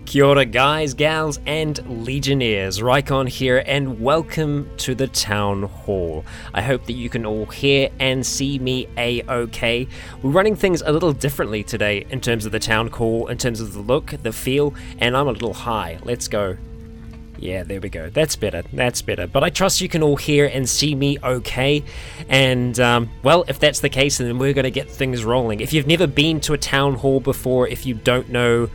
Kia ora guys, gals, and Legionnaires, Rycon here, and welcome to the Town Hall. I hope that you can all hear and see me a-okay. We're running things a little differently today in terms of the Town Hall, in terms of the look, the feel, and I'm a little high. Let's go. Yeah, there we go. That's better. That's better. But I trust you can all hear and see me okay. And, well, if that's the case, then we're going to get things rolling. If you've never been to a town hall before, if you don't know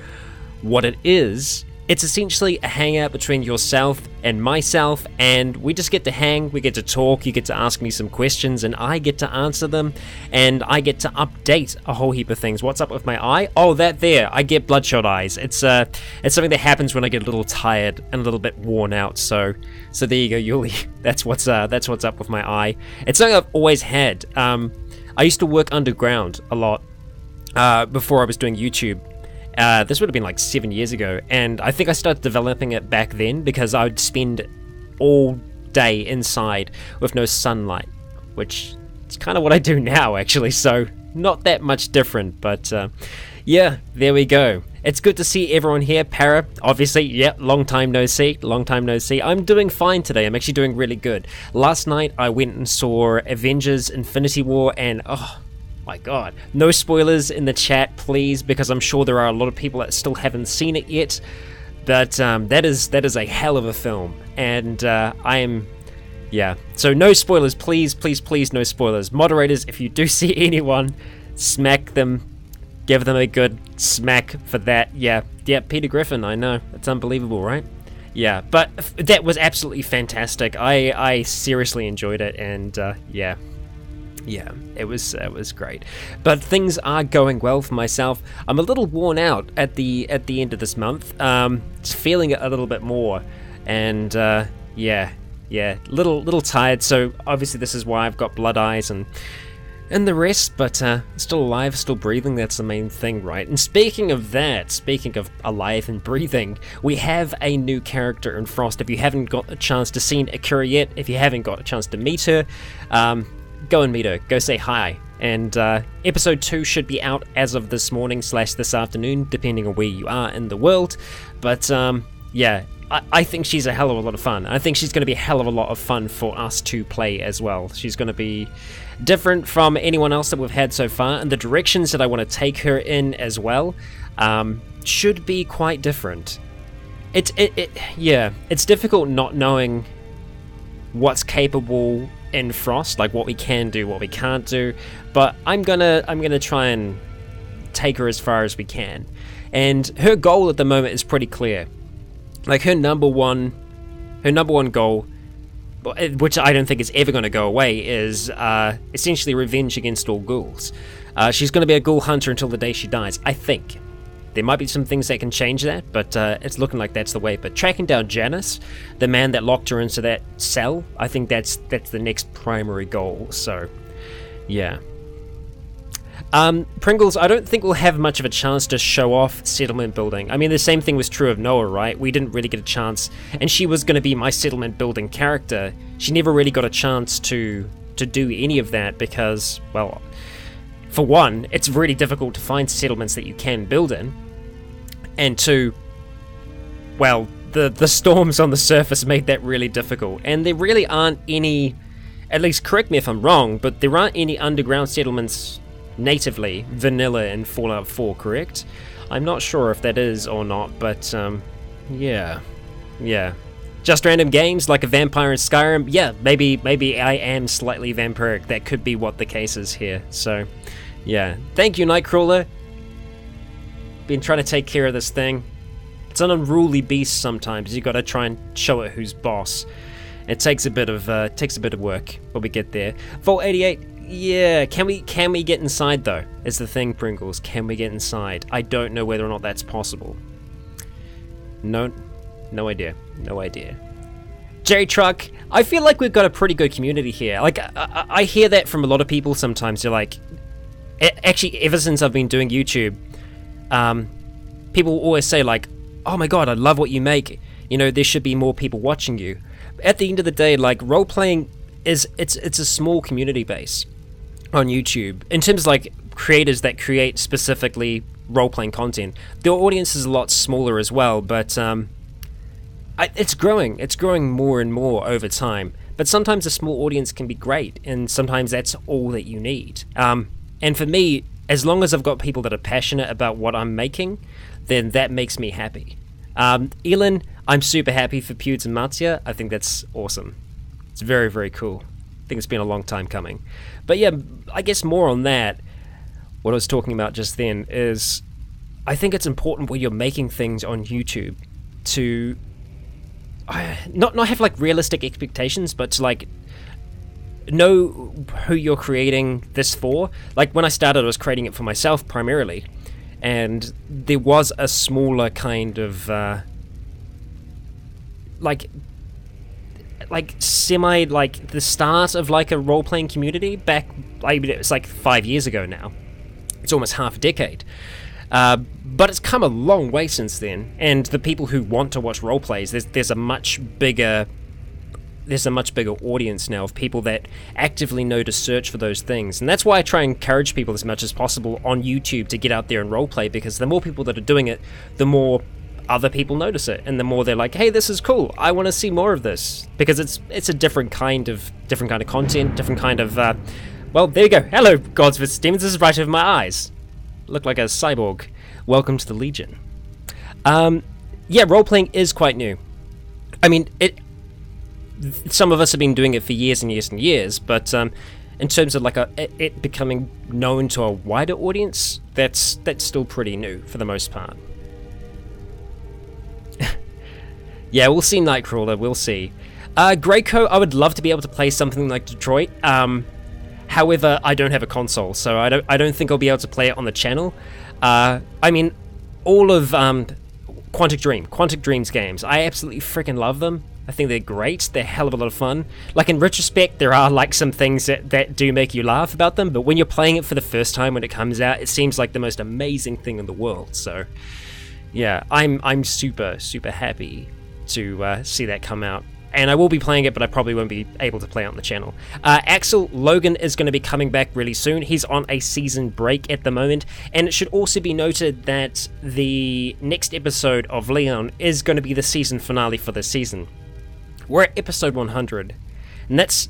what it is, it's essentially a hangout between yourself and myself, and we just get to hang, we get to talk, you get to ask me some questions, and I get to answer them, and I get to update a whole heap of things. What's up with my eye? Oh, that there, I get bloodshot eyes. It's something that happens when I get a little tired and a little bit worn out, so there you go, Yuli. That's what's up with my eye. It's something I've always had. I used to work underground a lot before I was doing YouTube. This would have been like 7 years ago, and I think I started developing it back then because I would spend all day inside with no sunlight, which is kind of what I do now actually, so not that much different, but yeah, there we go. It's good to see everyone here. Para, obviously, yeah, long time no see. I'm doing fine today. I'm actually doing really good. Last night I went and saw Avengers Infinity War, and oh my god, no spoilers in the chat please, because I'm sure there are a lot of people that still haven't seen it yet, but that is a hell of a film, and so no spoilers, please, no spoilers. Moderators, if you do see anyone, smack them, give them a good smack for that. Yeah, Peter Griffin, I know, it's unbelievable, right? Yeah, but that was absolutely fantastic. I seriously enjoyed it, and yeah, it was great. But things are going well for myself. I'm a little worn out at the end of this month. Just feeling it a little bit more, and little tired. So obviously this is why I've got blood eyes and the rest. But still alive, still breathing. That's the main thing, right? And speaking of alive and breathing, we have a new character in Frost. If you haven't got a chance to see Akira yet, if you haven't got a chance to meet her, go and meet her, go say hi, and episode 2 should be out as of this morning / this afternoon, depending on where you are in the world, but yeah, I think she's a hell of a lot of fun. I think she's going to be a hell of a lot of fun for us to play as well. She's going to be different from anyone else that we've had so far, and the directions that I want to take her in as well should be quite different. It's difficult not knowing what's capable in Frost, like what we can do, what we can't do, but I'm gonna try and take her as far as we can. And her goal at the moment is pretty clear. Like her number one goal, which I don't think is ever going to go away, is essentially revenge against all ghouls. She's going to be a ghoul hunter until the day she dies, I think. There might be some things that can change that, but it's looking like that's the way. But tracking down Janice, the man that locked her into that cell, I think that's the next primary goal. So, yeah. Pringles, I don't think we'll have much of a chance to show off settlement building. I mean, the same thing was true of Noah, right? We didn't really get a chance, and she was going to be my settlement building character. She never really got a chance to do any of that because, well, for one, it's really difficult to find settlements that you can build in. And two, well, the storms on the surface made that really difficult. And there really aren't any, at least correct me if I'm wrong, but there aren't any underground settlements natively vanilla in Fallout 4, correct? I'm not sure if that is or not, but yeah. Just random games like a vampire in Skyrim, yeah, maybe I am slightly vampiric. That could be what the case is here, so yeah. Thank you, Nightcrawler. Been trying to take care of this thing. It's an unruly beast sometimes. You gotta try and show it who's boss. It takes a bit of work, but we get there. Vault 88, yeah. Can we get inside though? Is the thing, Pringles. Can we get inside? I don't know whether or not that's possible. No idea. Jerry Truck, I feel like we've got a pretty good community here. Like I hear that from a lot of people sometimes. They're like, actually, ever since I've been doing YouTube, people always say like, oh my god, I love what you make, you know, there should be more people watching you. At the end of the day, like, role-playing it's a small community base on YouTube in terms of like creators that create specifically role-playing content. Their audience is a lot smaller as well, but it's growing. It's growing more and more over time. But sometimes a small audience can be great, and sometimes that's all that you need. And for me, as long as I've got people that are passionate about what I'm making, then that makes me happy. Elin, I'm super happy for Pewds and Mattia. I think that's awesome. It's very, very cool. I think it's been a long time coming. But yeah, I guess more on that, what I was talking about just then is, I think it's important when you're making things on YouTube to not have like realistic expectations, but to like know who you're creating this for. Like when I started, I was creating it for myself primarily, and there was a smaller kind of like semi, like the start of like a role-playing community back, I mean, it's like 5 years ago now. It's almost half a decade. But it's come a long way since then, and the people who want to watch role plays, there's a much bigger audience now of people that actively know to search for those things. And that's why I try and encourage people as much as possible on YouTube to get out there and roleplay, because the more people that are doing it, the more other people notice it, and the more they're like, hey, this is cool, I want to see more of this, because it's a different kind of content, different kind of well, there you go. Hello, Gods vs. Demons. This is right over my eyes. Look like a cyborg. Welcome to the Legion. Yeah, role-playing is quite new. I mean, some of us have been doing it for years and years and years, but in terms of like it becoming known to a wider audience, that's still pretty new for the most part. Yeah, we'll see Nightcrawler, we'll see. Greyco, I would love to be able to play something like Detroit. However, I don't have a console, so I don't think I'll be able to play it on the channel. I mean, all of Quantic Dream's games, I absolutely freaking love them. I think they're great. They're a hell of a lot of fun. Like, in retrospect, there are like some things that do make you laugh about them, but when you're playing it for the first time when it comes out, it seems like the most amazing thing in the world. So yeah, I'm super happy to see that come out. And I will be playing it, but I probably won't be able to play it on the channel. Axel Logan is going to be coming back really soon. He's on a season break at the moment. And it should also be noted that the next episode of Leon is going to be the season finale for this season. We're at episode 100. And it's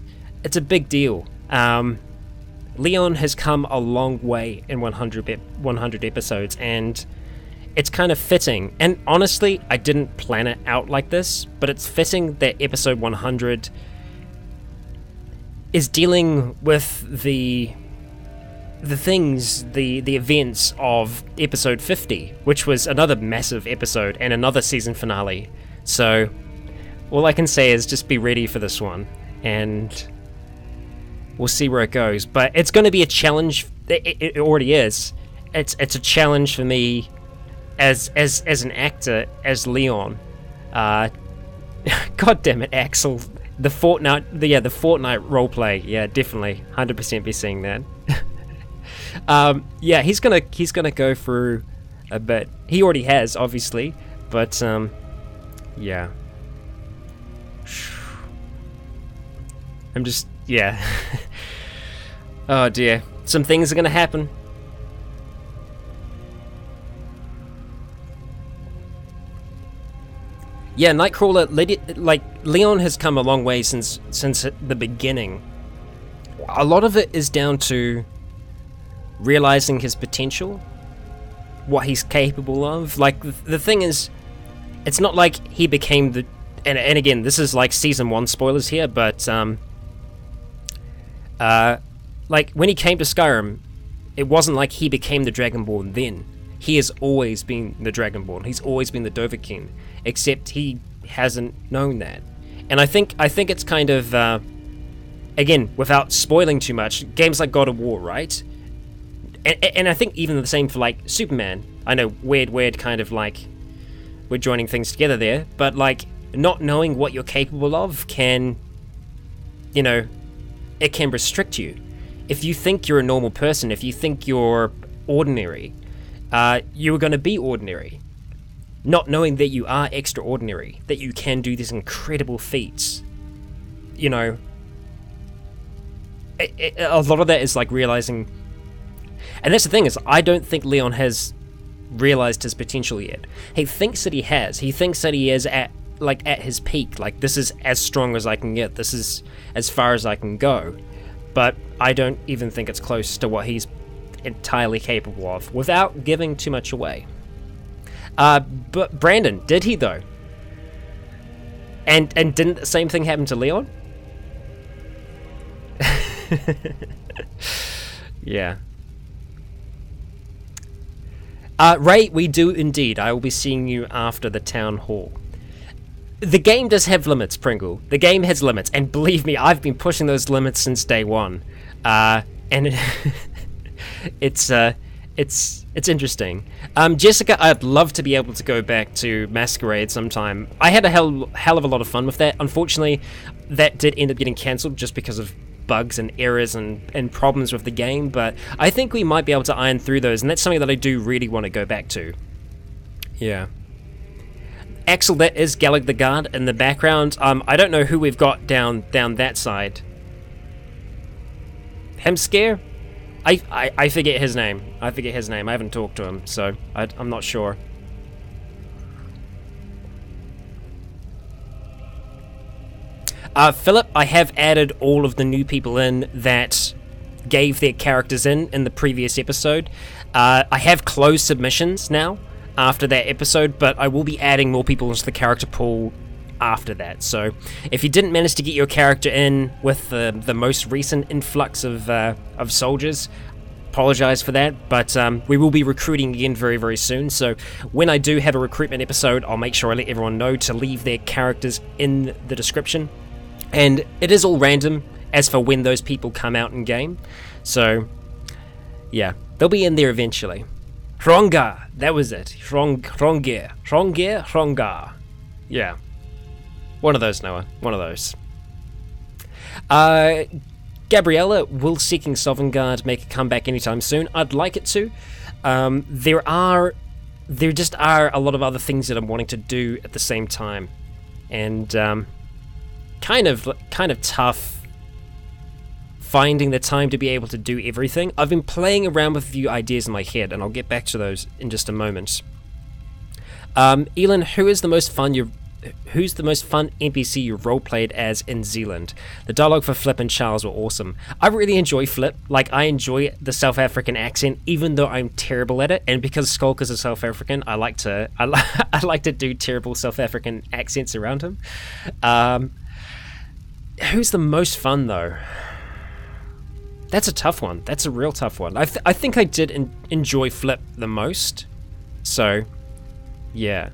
a big deal. Leon has come a long way in 100 episodes, and it's kind of fitting, and honestly, I didn't plan it out like this, but it's fitting that episode 100 is dealing with the events of episode 50, which was another massive episode and another season finale. So all I can say is just be ready for this one, and we'll see where it goes. But it's going to be a challenge. It already is. It's a challenge for me as an actor, as Leon. God damn it, Axel. The Fortnite roleplay. Yeah, definitely, 100% be seeing that. Yeah, he's gonna go through a bit. He already has, obviously, but yeah. I'm just, yeah. Oh dear, some things are gonna happen. Yeah, Nightcrawler, like, Leon has come a long way since the beginning. A lot of it is down to realizing his potential, what he's capable of. Like, the thing is, it's not like he became the... And again, this is like Season 1 spoilers here, but, like, when he came to Skyrim, it wasn't like he became the Dragonborn then. He has always been the Dragonborn. He's always been the Dovahkiin, except he hasn't known that. And I think it's kind of, again, without spoiling too much, games like God of War, right? And I think even the same for, like, Superman. I know, weird kind of, like, we're joining things together there, but, like, not knowing what you're capable of can, you know, it can restrict you. If you think you're a normal person, if you think you're ordinary, you are going to be ordinary. Not knowing that you are extraordinary, that you can do these incredible feats. You know, a lot of that is like realizing And that's the thing, is I don't think Leon has realized his potential yet. He thinks that he has. He thinks that he is at his peak. Like, this is as strong as I can get. This is as far as I can go. But I don't even think it's close to what he's entirely capable of, without giving too much away. But Brandon, did he though? And didn't the same thing happen to Leon? Yeah. Ray, we do indeed. I will be seeing you after the town hall. The game does have limits, Pringle. The game has limits, and believe me, I've been pushing those limits since day one. And it's interesting. Jessica, I'd love to be able to go back to Masquerade sometime. I had a hell of a lot of fun with that. Unfortunately, that did end up getting cancelled just because of bugs and errors and problems with the game, but I think we might be able to iron through those, and that's something that I do really want to go back to. Yeah. Axel, that is Gallag the Guard in the background. I don't know who we've got down that side. Hemscare? I forget his name. I haven't talked to him, so I'm not sure. Philip, I have added all of the new people in that gave their characters in the previous episode. I have closed submissions now after that episode, but I will be adding more people into the character pool after that. So if you didn't manage to get your character in with the most recent influx of soldiers, apologize for that, but we will be recruiting again very, very soon. So when I do have a recruitment episode, I'll make sure I let everyone know to leave their characters in the description. And it is all random as for when those people come out in game. So, yeah, they'll be in there eventually. Hrongar, that was it. Hrongar. Yeah. One of those, Noah. One of those. Gabriella, will Seeking Sovngarde make a comeback anytime soon? I'd like it to. There just are a lot of other things that I'm wanting to do at the same time. And, kind of tough finding the time to be able to do everything. I've been playing around with a few ideas in my head, and I'll get back to those in just a moment. Elin, who's the most fun NPC you roleplayed as in Zealand? The dialogue for Flip and Charles were awesome. I really enjoy Flip. Like, I enjoy the South African accent, even though I'm terrible at it. And because Skulk is a South African, I like to do terrible South African accents around him. Who's the most fun, though? That's a tough one. That's a real tough one. I think I did enjoy Flip the most. So, yeah.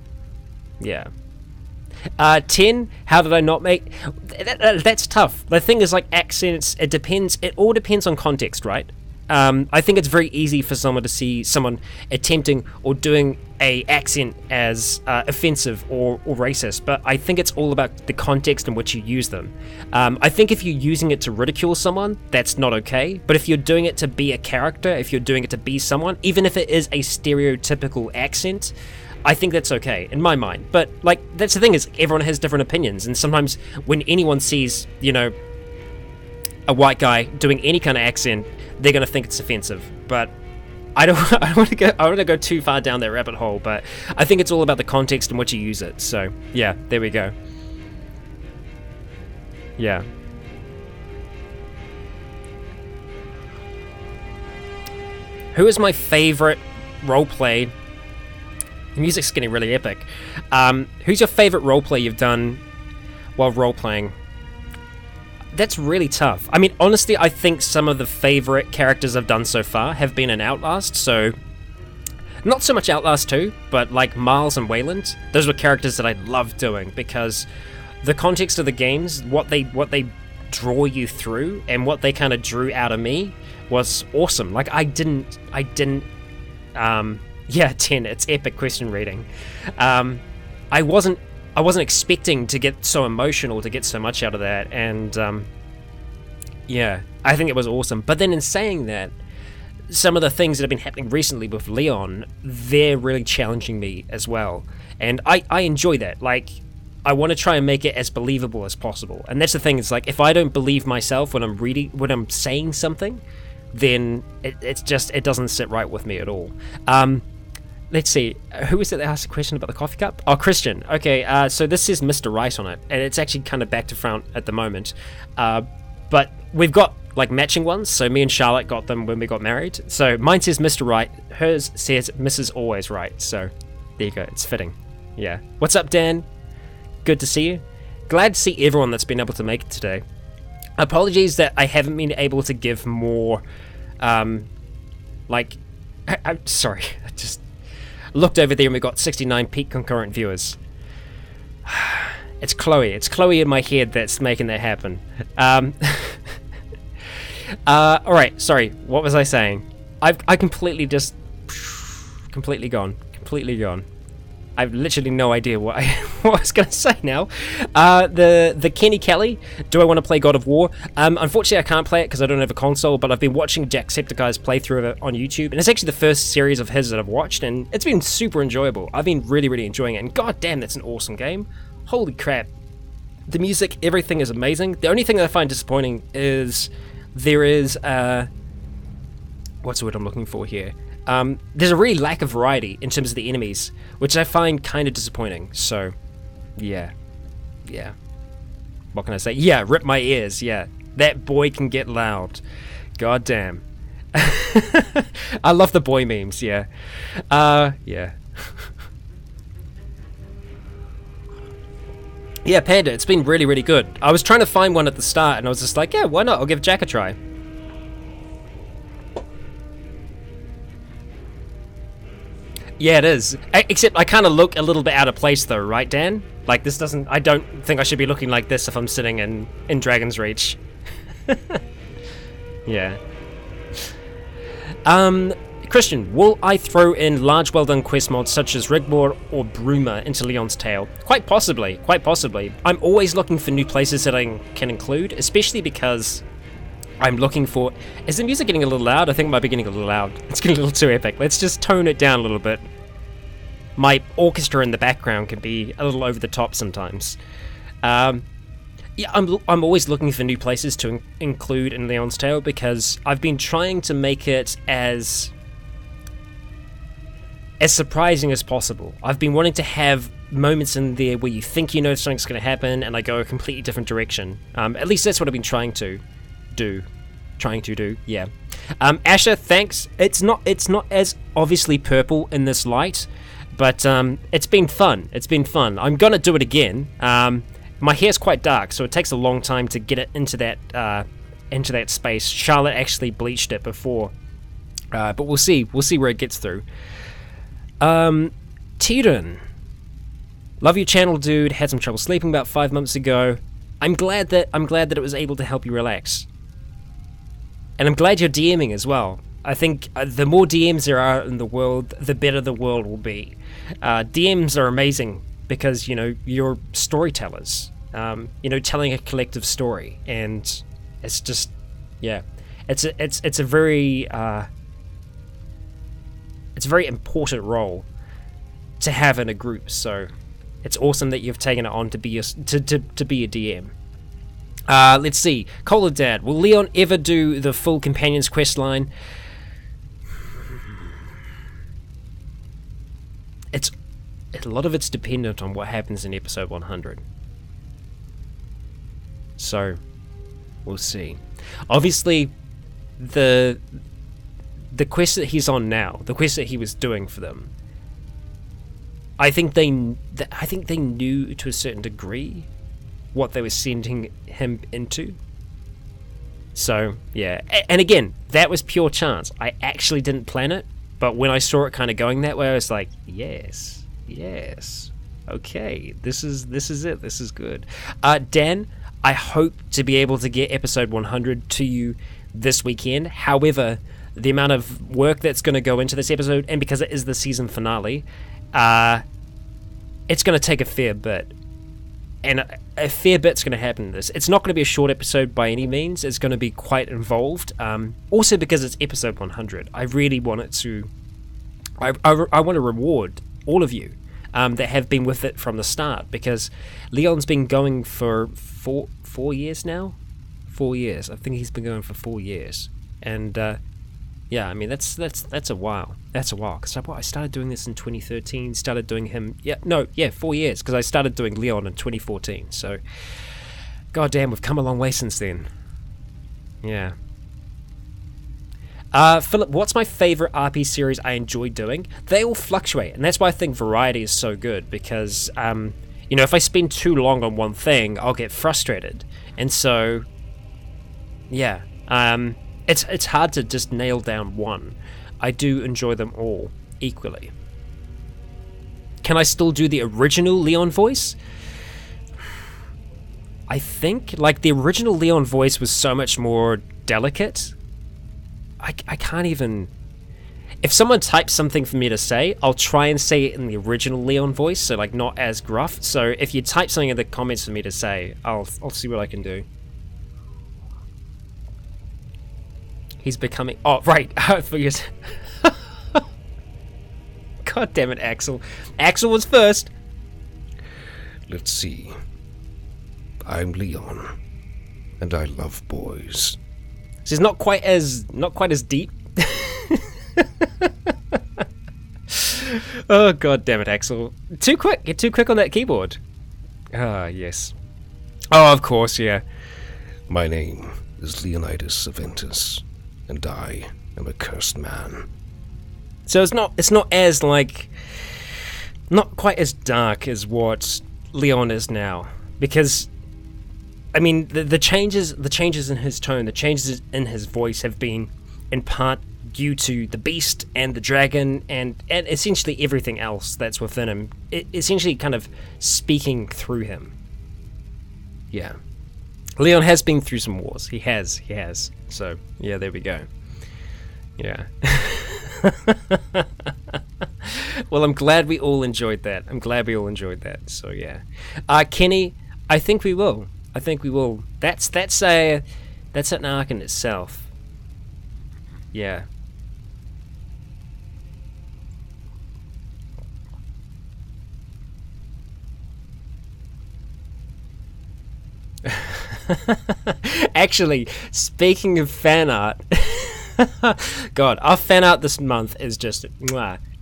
10, how did I not make... That's tough. The thing is, like, accents, it all depends on context, right? I think it's very easy for someone to see someone attempting or doing a accent as offensive or racist, but I think it's all about the context in which you use them. I think if you're using it to ridicule someone, that's not okay, but if you're doing it to be a character, if you're doing it to be someone, even if it is a stereotypical accent, I think that's okay, in my mind. But, like, that's the thing, is everyone has different opinions, and sometimes when anyone sees, you know, a white guy doing any kind of accent, they're going to think it's offensive. But I don't want to go too far down that rabbit hole, but I think it's all about the context in which you use it. So, yeah, there we go. Yeah. Who is my favorite roleplay? The music's getting really epic. Who's your favorite roleplay you've done while roleplaying? That's really tough. I mean, honestly, I think some of the favorite characters I've done so far have been in Outlast, so... Not so much Outlast 2, but like Miles and Wayland. Those were characters that I loved doing, because the context of the games, what they draw you through, and what they kind of drew out of me was awesome. Like, I didn't... Yeah, 10, it's epic question reading. I wasn't expecting to get so emotional, to get so much out of that, and yeah, I think it was awesome. But then in saying that, some of the things that have been happening recently with Leon, they're really challenging me as well, and I enjoy that. Like, I want to try and make it as believable as possible, and that's the thing, it's like, if I don't believe myself when I'm saying something, then it doesn't sit right with me at all. Let's see, who was it that asked a question about the coffee cup? Oh, Christian. Okay, so this says Mr. Right on it, and it's actually kind of back to front at the moment. But we've got like matching ones, so me and Charlotte got them when we got married. So mine says Mr. Right, hers says Mrs. Always Right. So there you go, it's fitting. Yeah. What's up, Dan? Good to see you. Glad to see everyone that's been able to make it today. Apologies that I haven't been able to give more, I'm sorry, I just looked over there and we got 69 peak concurrent viewers. It's Chloe in my head that's making that happen. Alright, sorry, what was I saying? I completely gone. I've literally no idea what I was going to say now. The Kenny Kelly, do I want to play God of War? Unfortunately, I can't play it because I don't have a console, but I've been watching Jacksepticeye's playthrough of it on YouTube, and it's actually the first series of his that I've watched, and it's been super enjoyable. I've been really, really enjoying it, and god damn, that's an awesome game. Holy crap. The music, everything is amazing. The only thing that I find disappointing is there is, what's the word I'm looking for here? There's a really lack of variety in terms of the enemies, which I find kind of disappointing. So, yeah. What can I say? Yeah, rip my ears, yeah. That boy can get loud. God damn. I love the boy memes, yeah. Yeah. Yeah, Panda, it's been really, really good. I was trying to find one at the start, and I was just like, yeah, why not? I'll give Jack a try. Yeah, it is. Except I kind of look a little bit out of place though, right, Dan? Like, this doesn't... I don't think I should be looking like this if I'm sitting in Dragon's Reach. Yeah. Christian, will I throw in large well-done quest mods such as Rigmore or Bruma into Leon's Tale? Quite possibly, quite possibly. I'm always looking for new places that I can include, especially because I'm looking for... Is the music getting a little loud? I think it might be getting a little loud. It's getting a little too epic. Let's just tone it down a little bit. My orchestra in the background can be a little over the top sometimes. Yeah, I'm always looking for new places to include in Leon's Tale because I've been trying to make it as surprising as possible. I've been wanting to have moments in there where you think you know something's going to happen and I go a completely different direction. At least that's what I've been trying to do. Yeah. Asher, thanks. It's not as obviously purple in this light, but it's been fun. I'm gonna do it again. My hair's quite dark, so it takes a long time to get it into that space. Charlotte actually bleached it before, but we'll see where it gets through. Tyrion, love your channel, dude. Had some trouble sleeping about 5 months ago. I'm glad that it was able to help you relax. And I'm glad you're DMing as well. I think the more DMs there are in the world, the better the world will be. DMs are amazing because, you know, you're storytellers. You know, telling a collective story, and it's just, yeah, it's a very important role to have in a group. So it's awesome that you've taken it on to be a DM. Let's see. Cola Dad, will Leon ever do the full Companions quest line? A lot of it's dependent on what happens in episode 100. So, we'll see. Obviously, the quest that he's on now, the quest that he was doing for them, I think they knew to a certain degree what they were sending him into. So, yeah. And again, that was pure chance. I actually didn't plan it, but when I saw it kind of going that way, I was like, yes, okay, this is it, this is good. Dan, I hope to be able to get episode 100 to you this weekend. However, the amount of work that's going to go into this episode, and because it is the season finale, it's going to take a fair bit. And a fair bit's going to happen in this. It's not going to be a short episode by any means. It's going to be quite involved. Also because it's episode 100. I really want it to... I want to reward all of you that have been with it from the start, because Leon's been going for four years now? 4 years. I think he's been going for 4 years. And yeah, I mean that's a while. That's a while because I started doing this in 2013. Started doing him 4 years because I started doing Leon in 2014. So, goddamn, we've come a long way since then. Yeah. Philip, what's my favorite RP series I enjoy doing? They all fluctuate, and that's why I think variety is so good, because, if I spend too long on one thing, I'll get frustrated. And so, yeah, it's hard to just nail down one. I do enjoy them all equally. Can I still do the original Leon voice? I think, the original Leon voice was so much more delicate. I can't even... If someone types something for me to say, I'll try and say it in the original Leon voice, so not as gruff. So if you type something in the comments for me to say, I'll see what I can do. He's becoming... Oh, right. God damn it, Axel. Axel was first. Let's see. I'm Leon, and I love boys. She's not quite as deep. Oh, god damn it, Axel. Too quick. You're too quick on that keyboard. Ah, yes. Oh, of course, yeah. My name is Leonidas Aventus, and I am a cursed man. So it's not as not quite as dark as what Leon is now, because I mean, the changes in his tone, the changes in his voice have been in part due to the beast and the dragon and essentially everything else that's within him, essentially kind of speaking through him. Yeah. Leon has been through some wars. He has. So, yeah, there we go. Yeah. Well, I'm glad we all enjoyed that. So, yeah. Kenny, I think we will. That's an arc in itself. Yeah. Actually, speaking of fan art, God, our fan art this month is just,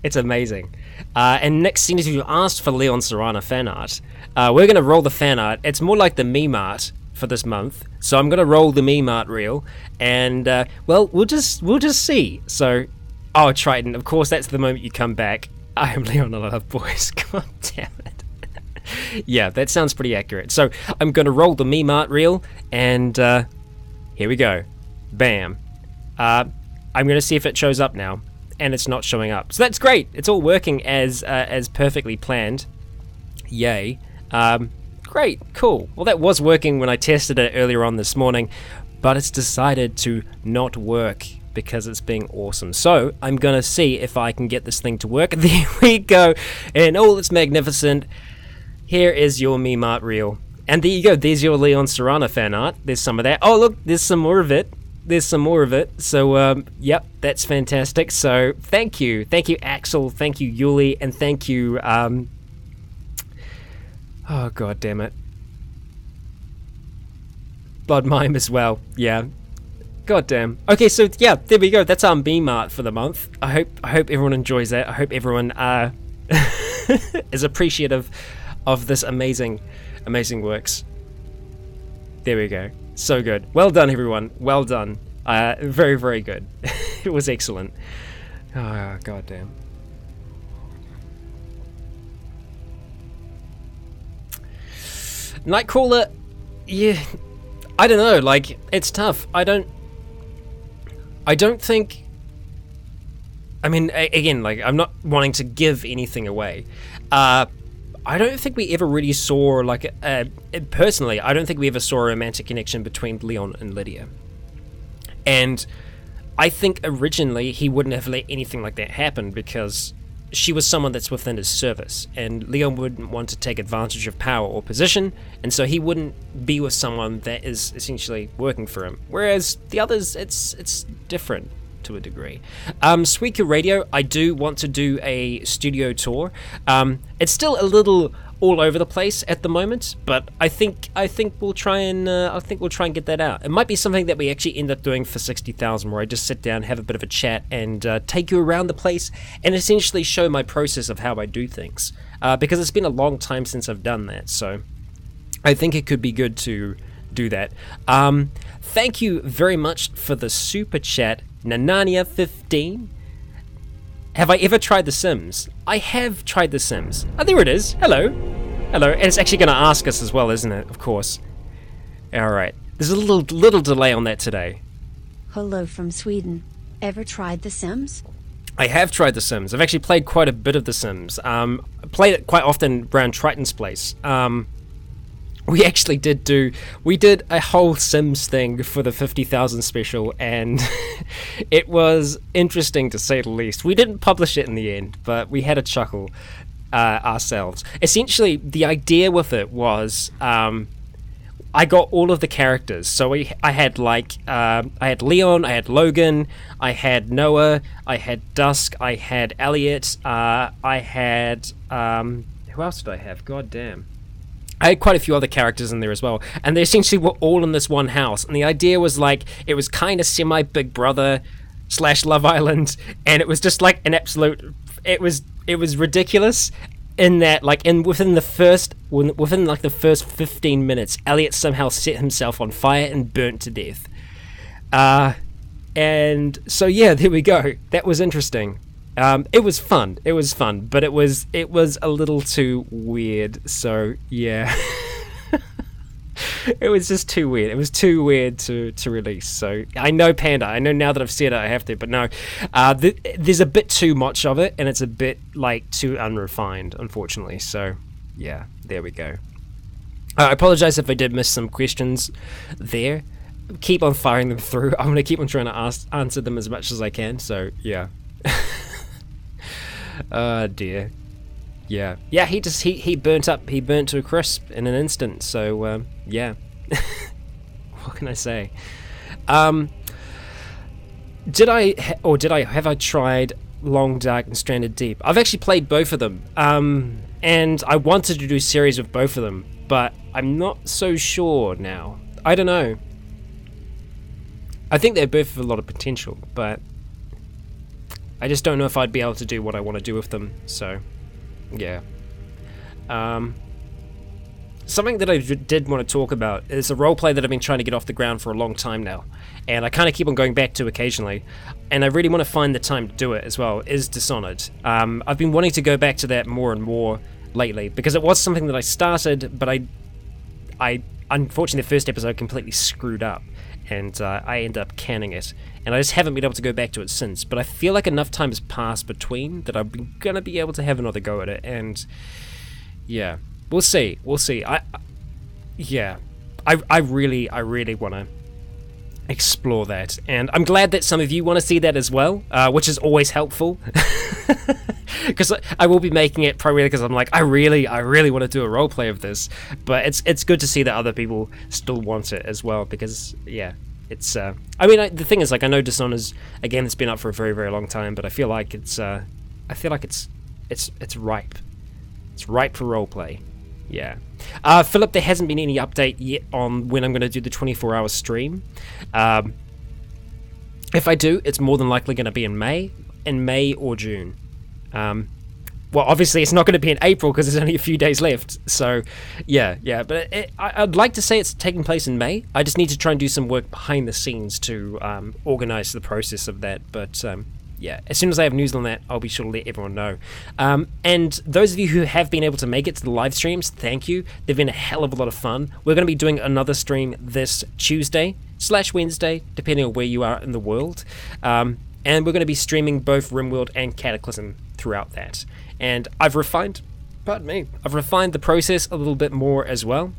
it's amazing. And next, seeing as you asked for Leon Serrano fan art, we're going to roll the fan art. It's more like the meme art for this month, so I'm going to roll the meme art reel, and we'll just see. So, oh, Triton, of course, that's the moment you come back. I am Leon, I love boys. God damn it. Yeah, that sounds pretty accurate. So I'm going to roll the meme art reel, and here we go. Bam. I'm going to see if it shows up now, and it's not showing up. So that's great. It's all working as perfectly planned. Yay. Great, cool. Well, that was working when I tested it earlier on this morning, but it's decided to not work because it's being awesome. So I'm going to see if I can get this thing to work. There we go. And all it's magnificent. Here is your meme art reel. And there you go. There's your Leon Serrano fan art. There's some of that. Oh, look, there's some more of it. So, yep, that's fantastic. So, thank you. Thank you, Axel. Thank you, Yuli. And thank you, oh, god damn it. Blood Mime as well. Yeah. God damn. Okay, so, yeah, there we go. That's our meme art for the month. I hope everyone enjoys that. I hope everyone is appreciative of this amazing works. There we go. So good. Well done, everyone. Well done. Very, very good. It was excellent. Oh, god damn. Nightcrawler, yeah, I don't know, it's tough. I don't think, I mean, again, I'm not wanting to give anything away. I don't think we ever really saw, personally, I don't think we ever saw a romantic connection between Leon and Lydia. And I think originally he wouldn't have let anything like that happen because she was someone that's within his service, and Leon wouldn't want to take advantage of power or position, and so he wouldn't be with someone that is essentially working for him. Whereas the others, it's different to a degree. Squeaker Radio, I do want to do a studio tour. It's still a little all over the place at the moment, but I think we'll try and get that out. It might be something that we actually end up doing for 60,000, where I just sit down, have a bit of a chat, and take you around the place and essentially show my process of how I do things. Because it's been a long time since I've done that, so I think it could be good to do that. Thank you very much for the super chat, Nanania15. Have I ever tried The Sims? I have tried The Sims. Oh, there it is. Hello. Hello. And it's actually going to ask us as well, isn't it? Of course. Alright. There's a little delay on that today. Hello from Sweden. Ever tried The Sims? I have tried The Sims. I've actually played quite a bit of The Sims. I played it quite often around Triton's place. We actually did a whole Sims thing for the 50,000 special, and it was interesting to say the least. We didn't publish it in the end, but we had a chuckle ourselves. Essentially, the idea with it was I got all of the characters. So I had I had Leon, I had Logan, I had Noah, I had Dusk, I had Elliot, I had who else did I have? God damn. I had quite a few other characters in there as well, and they essentially were all in this one house, and the idea was it was kind of semi-Big Brother / Love Island, and it was just like an absolute, it was ridiculous in that, within the first 15 minutes, Elliot somehow set himself on fire and burnt to death. And so yeah, there we go. That was interesting. It was fun, but it was a little too weird, so yeah. It was just too weird. It was too weird to release, so I know, Panda, I know now that I've said it I have to, but no, there's a bit too much of it, and it's a bit, too unrefined, unfortunately, so yeah, there we go. I apologize if I did miss some questions there. Keep on firing them through. I'm going to keep on trying to answer them as much as I can, so yeah. Oh dear. Yeah, he burnt to a crisp in an instant, so yeah. What can I say? Have I tried Long Dark and Stranded Deep? I've actually played both of them, and I wanted to do series with both of them, but I'm not so sure now. I don't know. I think they both have a lot of potential, but I just don't know if I'd be able to do what I want to do with them, so yeah. Something that I did want to talk about is a roleplay that I've been trying to get off the ground for a long time now, and I kind of keep on going back to occasionally, and I really want to find the time to do it as well, is Dishonored. I've been wanting to go back to that more and more lately, because it was something that I started, but I unfortunately the first episode completely screwed up, and I ended up canning it, and I just haven't been able to go back to it since, but I feel like enough time has passed between that I'm gonna be able to have another go at it, and yeah, we'll see. I really want to explore that, and I'm glad that some of you want to see that as well, which is always helpful, because I will be making it primarily because I'm like, I really want to do a roleplay of this, but it's good to see that other people still want it as well, because yeah, it's the thing is, I know Dishonored's, again, it's been up for a very, very long time, but I feel like it's ripe. It's ripe for roleplay. Yeah. Philip, there hasn't been any update yet on when I'm going to do the 24-hour stream. If I do, it's more than likely going to be in May or June. Well, obviously it's not going to be in April because there's only a few days left. So, yeah. But I'd like to say it's taking place in May. I just need to try and do some work behind the scenes to organize the process of that. But yeah, as soon as I have news on that, I'll be sure to let everyone know. And those of you who have been able to make it to the live streams, thank you. They've been a hell of a lot of fun. We're going to be doing another stream this Tuesday/Wednesday, depending on where you are in the world. And we're going to be streaming both RimWorld and Cataclysm throughout that. And I've refined the process a little bit more as well.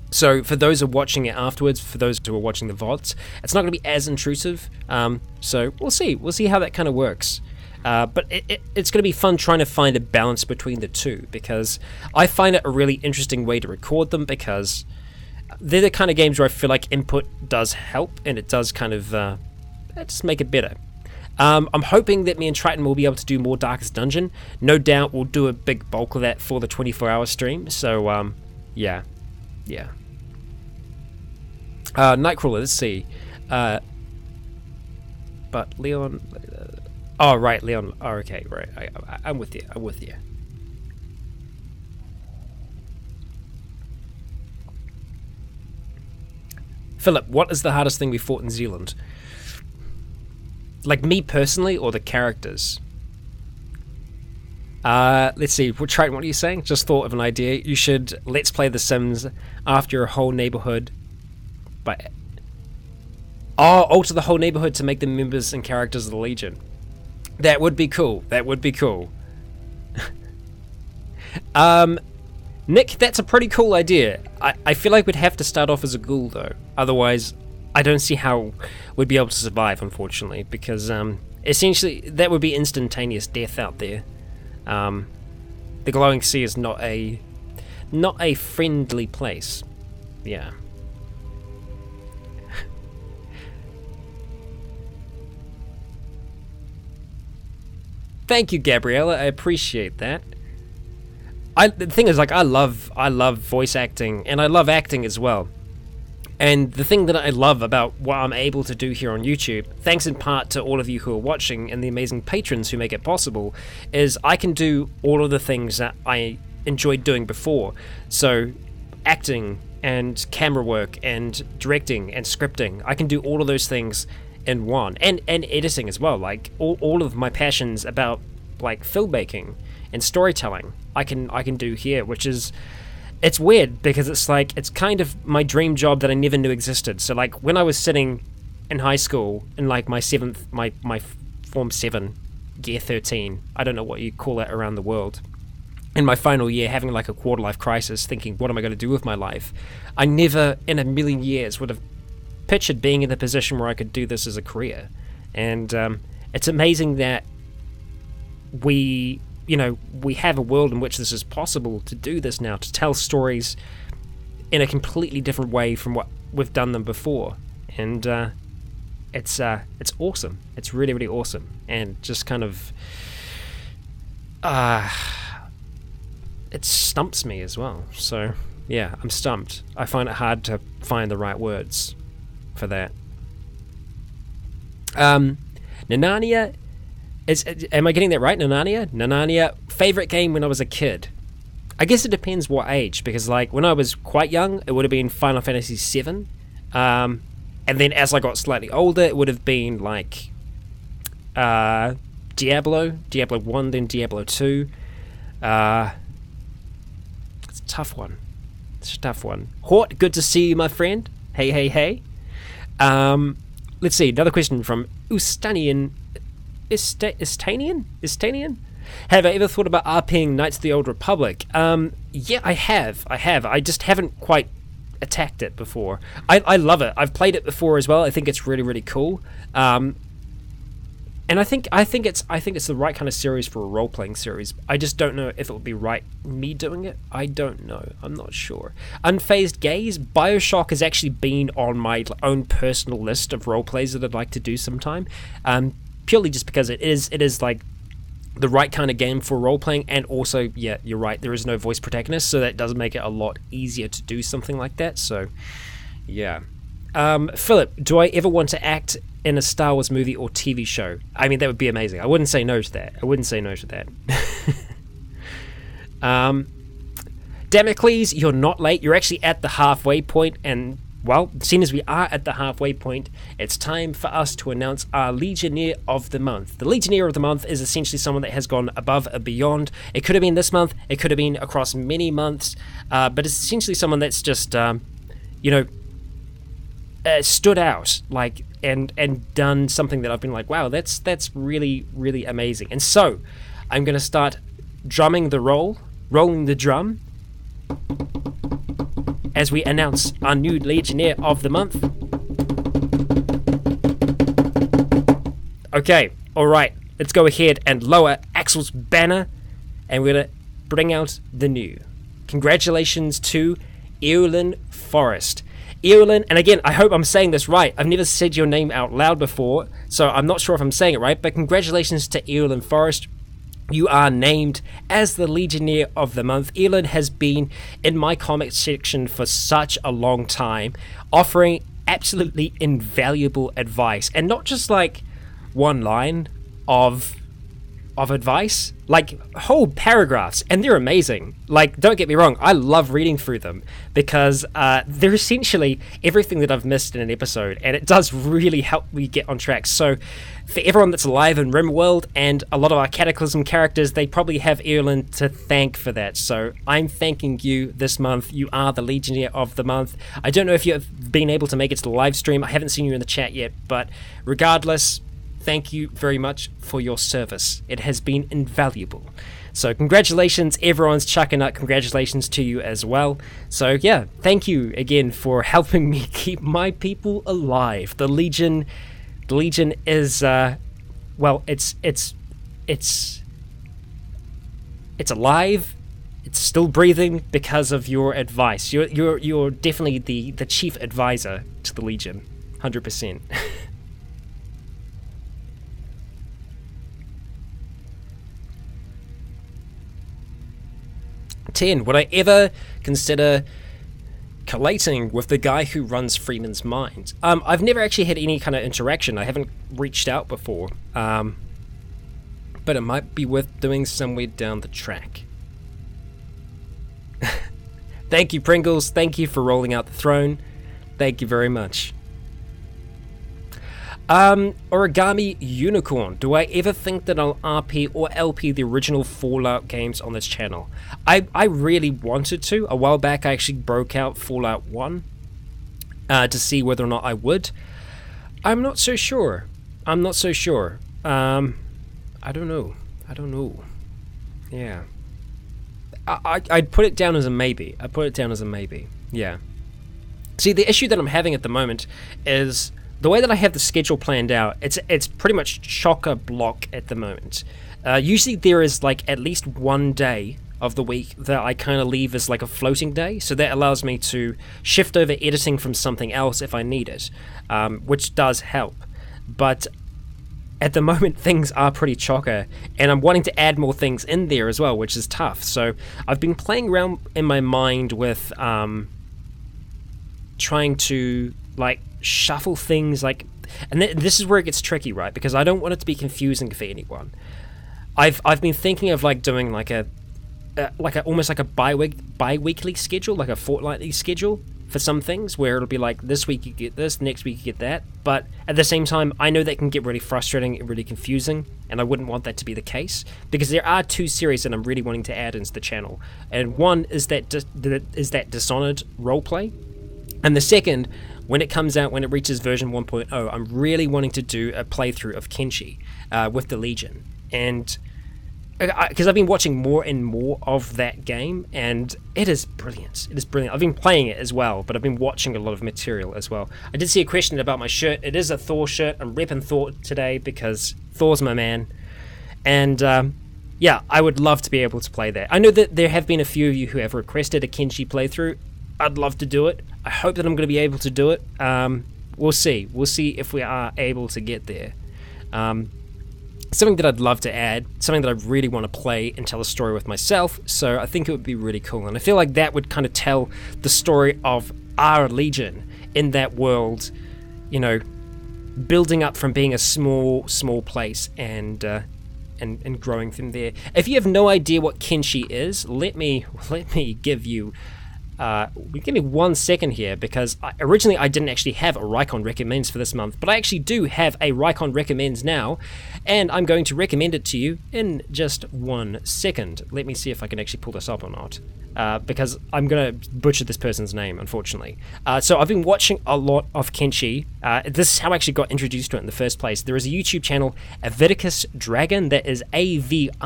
So for those who are watching it afterwards, for those who are watching the VODs, it's not going to be as intrusive. So we'll see how that kind of works. But it's going to be fun trying to find a balance between the two, because I find it a really interesting way to record them, because they're the kind of games where I feel like input does help, and it does kind of just make it better. I'm hoping that me and Triton will be able to do more Darkest Dungeon. No doubt we'll do a big bulk of that for the 24-hour stream. So, yeah. Nightcrawler, let's see. But Leon... oh, right, Leon. Oh, okay, right. I'm with you. Philip, what is the hardest thing we fought in Zealand? Like me personally, or the characters? Let's see. Triton, what are you saying? Just thought of an idea. You should let's play The Sims after your whole neighborhood. Alter the whole neighborhood to make them members and characters of the Legion. That would be cool. Nick, that's a pretty cool idea. I feel like we'd have to start off as a ghoul, though. Otherwise, I don't see how we'd be able to survive, unfortunately, because essentially that would be instantaneous death out there. The Glowing Sea is not a friendly place. Yeah. Thank you, Gabriella. I appreciate that. The thing is, like, I love voice acting, and I love acting as well. And the thing that I love about what I'm able to do here on YouTube, thanks in part to all of you who are watching and the amazing patrons who make it possible, is I can do all of the things that I enjoyed doing before. So, acting and camera work and directing and scripting, I can do all of those things in one. And editing as well, like all of my passions about like filmmaking and storytelling I can do here, which is, it's weird because it's like, it's kind of my dream job that I never knew existed. So like when I was sitting in high school in like my Form 7, Year 13, I don't know what you call that around the world, in my final year having like a quarter life crisis thinking, what am I going to do with my life? I never in a million years would have pictured being in a position where I could do this as a career. And it's amazing that we have a world in which this is possible to do this now, to tell stories in a completely different way from what we've done them before. And it's awesome. It's really, really awesome. And just kind of it stumps me as well. So yeah, I'm stumped. I find it hard to find the right words for that. Nanania, am I getting that right? Nanania, favorite game when I was a kid. I guess it depends what age, because like when I was quite young, it would have been Final Fantasy VII, and then as I got slightly older, it would have been like Diablo 1, then Diablo 2. It's a tough one. Hort, good to see you, my friend. Hey. Let's see, another question from Ustanian. Istanian? Have I ever thought about RPing Knights of the Old Republic? Yeah, I have. I just haven't quite attacked it before. I love it. I've played it before as well. I think it's really, really cool. And I think it's the right kind of series for a role-playing series. I just don't know if it would be right me doing it. I don't know. I'm not sure. Unfazed Gaze, BioShock has actually been on my own personal list of role-plays that I'd like to do sometime. Purely just because it is like the right kind of game for role-playing, and also, yeah, you're right, there is no voice protagonist, so that does make it a lot easier to do something like that, so, yeah. Philip, do I ever want to act in a Star Wars movie or TV show? I mean, that would be amazing. I wouldn't say no to that. Damocles, you're not late. You're actually at the halfway point, and, well, seeing as we are at the halfway point, it's time for us to announce our Legionnaire of the Month. The Legionnaire of the Month is essentially someone that has gone above and beyond. It could have been this month, it could have been across many months, but it's essentially someone that's just, stood out, like, and done something that I've been like, wow, that's really, really amazing. And so, I'm going to start rolling the drum, as we announce our new Legionnaire of the Month. Okay, alright, let's go ahead and lower Axel's banner, and we're going to bring out the new. Congratulations to Eowlin Forrest. Eowlin, and again, I hope I'm saying this right. I've never said your name out loud before, so I'm not sure if I'm saying it right, but congratulations to Eowlin Forrest. You are named as the Legionnaire of the Month. Eowlin has been in my comic section for such a long time, offering absolutely invaluable advice, and not just like one line of advice, like whole paragraphs, and they're amazing. Like, don't get me wrong, I love reading through them because they're essentially everything that I've missed in an episode, and it does really help me get on track. So for everyone that's alive in RimWorld and a lot of our Cataclysm characters, they probably have Eowlin to thank for that. So I'm thanking you this month. You are the Legionnaire of the Month. I don't know if you've been able to make it to the live stream. I haven't seen you in the chat yet, but regardless, thank you very much for your service. It has been invaluable. So congratulations, everyone's chucking up congratulations to you as well. So yeah, thank you again for helping me keep my people alive. The Legion is well, it's alive. It's still breathing because of your advice. You're definitely the chief advisor to the Legion, 100%. 10. Would I ever consider collating with the guy who runs Freeman's Mind? I've never actually had any kind of interaction. I haven't reached out before. But it might be worth doing somewhere down the track. Thank you, Pringles. Thank you for rolling out the throne. Thank you very much. Origami Unicorn. Do I ever think that I'll RP or LP the original Fallout games on this channel? I really wanted to. A while back, I actually broke out Fallout 1 to see whether or not I would. I'm not so sure. I don't know. Yeah. I'd put it down as a maybe. Yeah. See, the issue that I'm having at the moment is the way that I have the schedule planned out, it's pretty much chock-a-block at the moment. Usually there is like at least one day of the week that I kind of leave as like a floating day, so that allows me to shift over editing from something else if I need it, which does help. But at the moment things are pretty chocker, and I'm wanting to add more things in there as well, which is tough. So I've been playing around in my mind with trying to like shuffle things, like, and this is where it gets tricky, right? Because I don't want it to be confusing for anyone. I've been thinking of like doing like a almost like a bi-weekly schedule, like a fortnightly schedule for some things, where it'll be like this week you get this, next week you get that. But at the same time, I know that can get really frustrating and really confusing, and I wouldn't want that to be the case, because there are two series that I'm really wanting to add into the channel, and one is that Dishonored roleplay, and the second, when it comes out, when it reaches version 1.0, I'm really wanting to do a playthrough of Kenshi with the Legion. And because I've been watching more and more of that game, and it is brilliant. I've been playing it as well, but I've been watching a lot of material as well. I did see a question about my shirt. It is a Thor shirt. I'm repping Thor today because Thor's my man. And yeah, I would love to be able to play that. I know that there have been a few of you who have requested a Kenshi playthrough. I'd love to do it. I hope that I'm going to be able to do it. We'll see. We'll see if we are able to get there. Something that I'd love to add, something that I really want to play and tell a story with myself, so I think it would be really cool. And I feel like that would kind of tell the story of our Legion in that world, you know, building up from being a small place and growing from there. If you have no idea what Kenshi is, let me give you give me 1 second here, because originally I didn't actually have a Rycon Recommends for this month, but I actually do have a Rycon Recommends now, and I'm going to recommend it to you in just 1 second. Let me see if I can actually pull this up or not, because I'm going to butcher this person's name, unfortunately. So I've been watching a lot of Kenshi. This is how I actually got introduced to it in the first place. There is a YouTube channel, Aviticus Dragon, that is Aviticus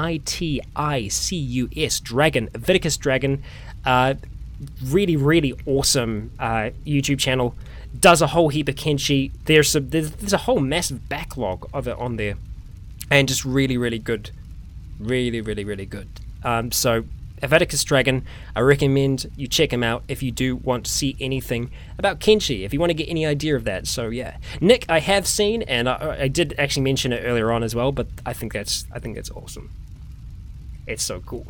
Dragon, Aviticus Dragon. Really awesome YouTube channel. Does a whole heap of Kenshi. There's a whole massive backlog of it on there, and just really good, really good. So Avadicus Dragon, I recommend you check him out if you do want to see anything about Kenshi, if you want to get any idea of that. So yeah, Nick, I have seen, and I did actually mention it earlier on as well, but I think that's awesome. It's so cool.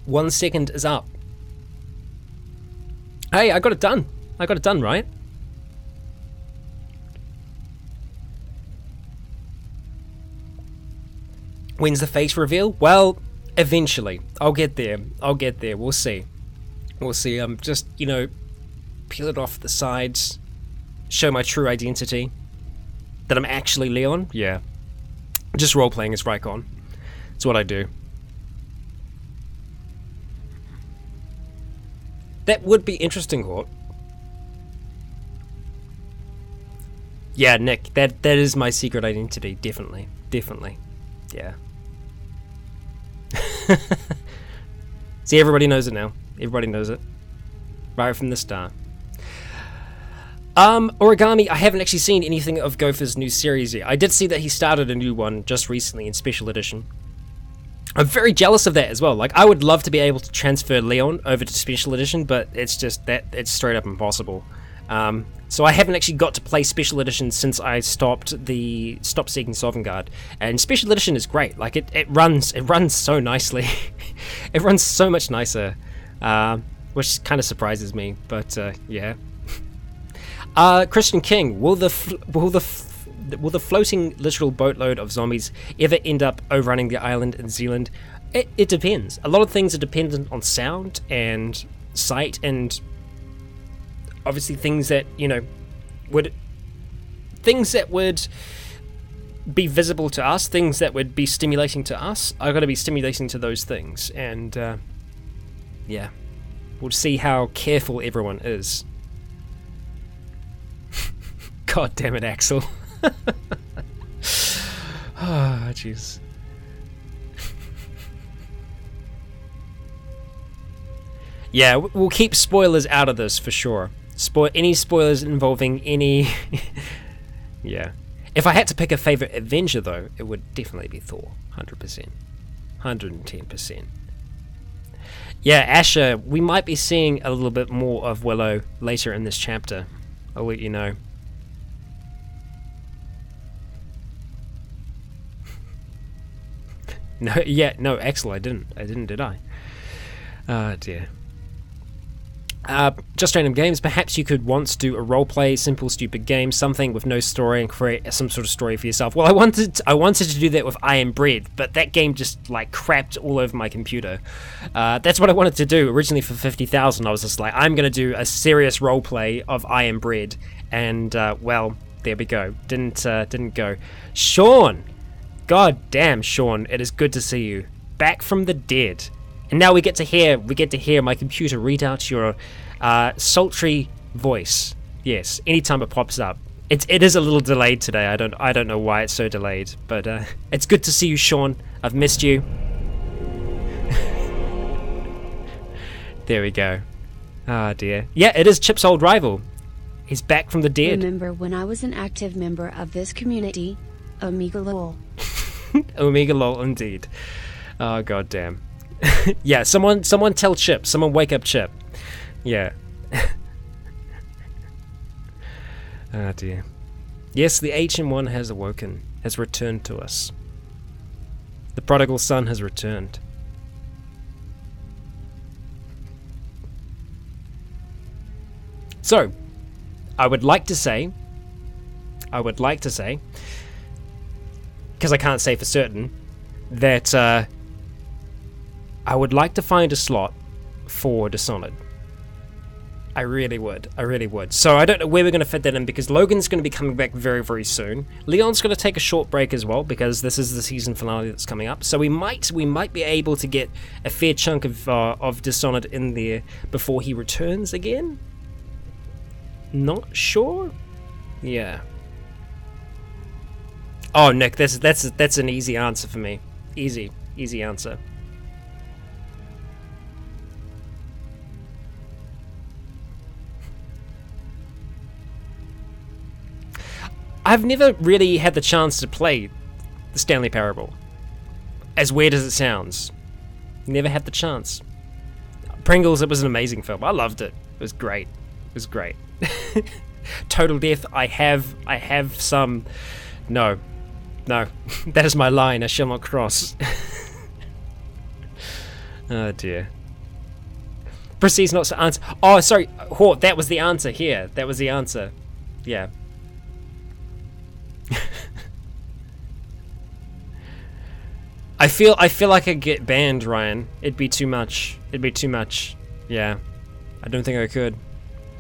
1 second is up. Hey, I got it done. I got it done, right? When's the face reveal? Well, eventually. I'll get there. We'll see. Just, peel it off the sides. Show my true identity. That I'm actually Leon? Yeah. Just role-playing as Rycon. It's what I do. That would be interesting, Hort. Yeah, Nick, that is my secret identity. Definitely. Yeah. See, everybody knows it now. Everybody knows it. Right from the start. Origami, I haven't actually seen anything of Gopher's new series yet. I did see that he started a new one just recently in Special Edition. I'm very jealous of that as well. Like, I would love to be able to transfer Leon over to Special Edition, but it's just that it's straight up impossible. So I haven't actually got to play Special Edition since I stopped seeking Sovngarde. And Special Edition is great. Like, it runs so nicely. It runs so much nicer, which kind of surprises me. But yeah. Christian King, will the floating literal boatload of zombies ever end up overrunning the island in Zealand? It depends. A lot of things are dependent on sound and sight, and obviously things that would be visible to us, things that would be stimulating to us, are going to be stimulating to those things. And yeah, we'll see how careful everyone is. God damn it, Axel. Oh, jeez. Yeah, we'll keep spoilers out of this for sure. Any spoilers involving any... Yeah. If I had to pick a favorite Avenger, though, it would definitely be Thor. 100%. 110%. Yeah, Asher, we might be seeing a little bit more of Willow later in this chapter. I'll let you know. No, Axel, I didn't, did I? Oh, dear. Just Random Games, perhaps you could once do a roleplay, simple, stupid game, something with no story, and create some sort of story for yourself. Well, I wanted to do that with I Am Bread, but that game just, like, crapped all over my computer. That's what I wanted to do originally for 50,000. I was just like, I'm going to do a serious roleplay of I Am Bread, and, well, there we go. Didn't go. Sean! God damn, Sean, it is good to see you. Back from the dead. And now we get to hear my computer read out your sultry voice. Yes, anytime it pops up. It is a little delayed today. I don't know why it's so delayed, but it's good to see you, Sean. I've missed you. There we go. Ah, dear. Yeah, it is Chip's old rival. He's back from the dead. Remember when I was an active member of this community? Omega lol. Omega lol, indeed. Oh, god damn. Yeah, someone tell Chip. Someone wake up Chip. Yeah. Ah, dear. Yes, the HM1 has awoken, has returned to us. The prodigal son has returned. So, I would like to say, because I can't say for certain, that I would like to find a slot for Dishonored. I really would. So I don't know where we're going to fit that in, because Logan's going to be coming back very, very soon. Leon's going to take a short break as well, because this is the season finale that's coming up. So we might be able to get a fair chunk of Dishonored in there before he returns again. Not sure. Yeah. Oh, Nick, that's an easy answer for me. Easy answer. I've never really had the chance to play the Stanley Parable. As weird as it sounds. Never had the chance. Pringles, it was an amazing film. I loved it. It was great. It was great. Total Death, I have some... No. That is my line, I shall not cross. Oh dear. Proceeds not to answer. Oh, sorry, Hort, that was the answer here. That was the answer. Yeah. I feel like I'd get banned, Ryan. It'd be too much. It'd be too much. Yeah. I don't think I could.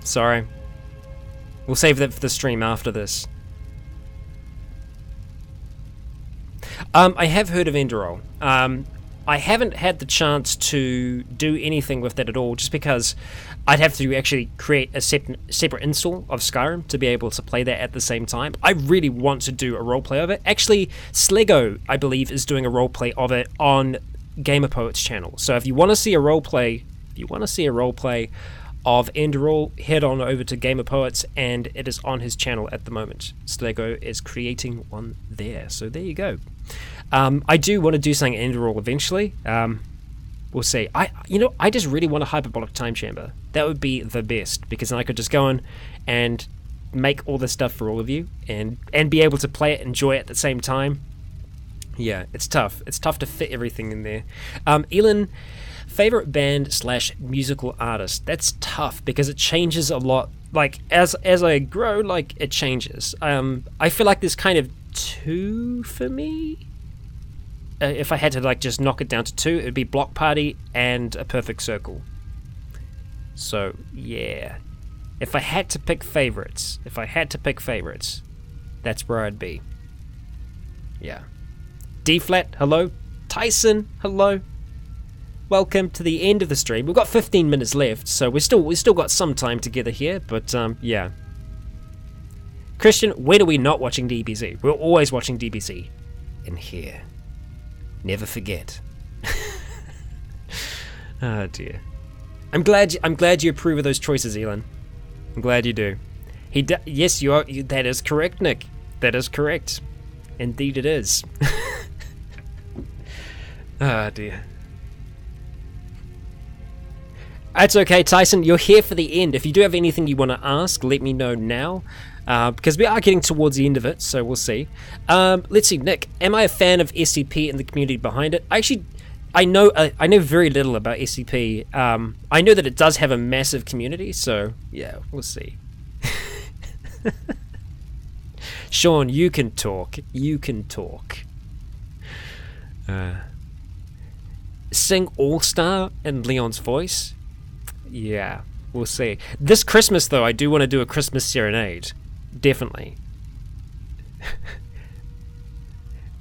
Sorry. We'll save that for the stream after this. I have heard of Enderroll. I haven't had the chance to do anything with that at all, just because I'd have to actually create a separate install of Skyrim to be able to play that at the same time. I really want to do a roleplay of it. Actually, Slego, I believe, is doing a roleplay of it on Gamer Poet's channel. So if you want to see a roleplay, of Enderroll, head on over to Gamer Poets, and it is on his channel at the moment. Slego is creating one there, so there you go. I do want to do something Enderroll eventually. We'll see. I just really want a hyperbolic time chamber. That would be the best, because then I could just go in and make all this stuff for all of you, and be able to play it, enjoy it at the same time. Yeah, it's tough. It's tough to fit everything in there. Elin, favorite band / musical artist. That's tough because it changes a lot. Like as I grow, like it changes. I feel like there's kind of two for me. If I had to like just knock it down to two, it'd be Block Party and A Perfect Circle. So yeah, if I had to pick favorites, that's where I'd be. Yeah. D flat, hello. Tyson, hello. Welcome to the end of the stream. We've got 15 minutes left, so we've still got some time together here. But yeah. Christian, when are we not watching DBZ? We're always watching DBZ. In here. Never forget. Oh dear. I'm glad you approve of those choices, Elon. I'm glad you do. Yes, you are. That is correct, Nick. That is correct. Indeed, it is. Oh dear. That's okay, Tyson. You're here for the end. If you do have anything you want to ask, let me know now. Because we are getting towards the end of it, so we'll see. Let's see, Nick. Am I a fan of SCP and the community behind it? Actually, I know very little about SCP. I know that it does have a massive community, so yeah, we'll see. Sean, you can talk. You can talk. Sing All Star in Leon's voice. Yeah, we'll see. This Christmas, though, I do want to do a Christmas serenade. Definitely.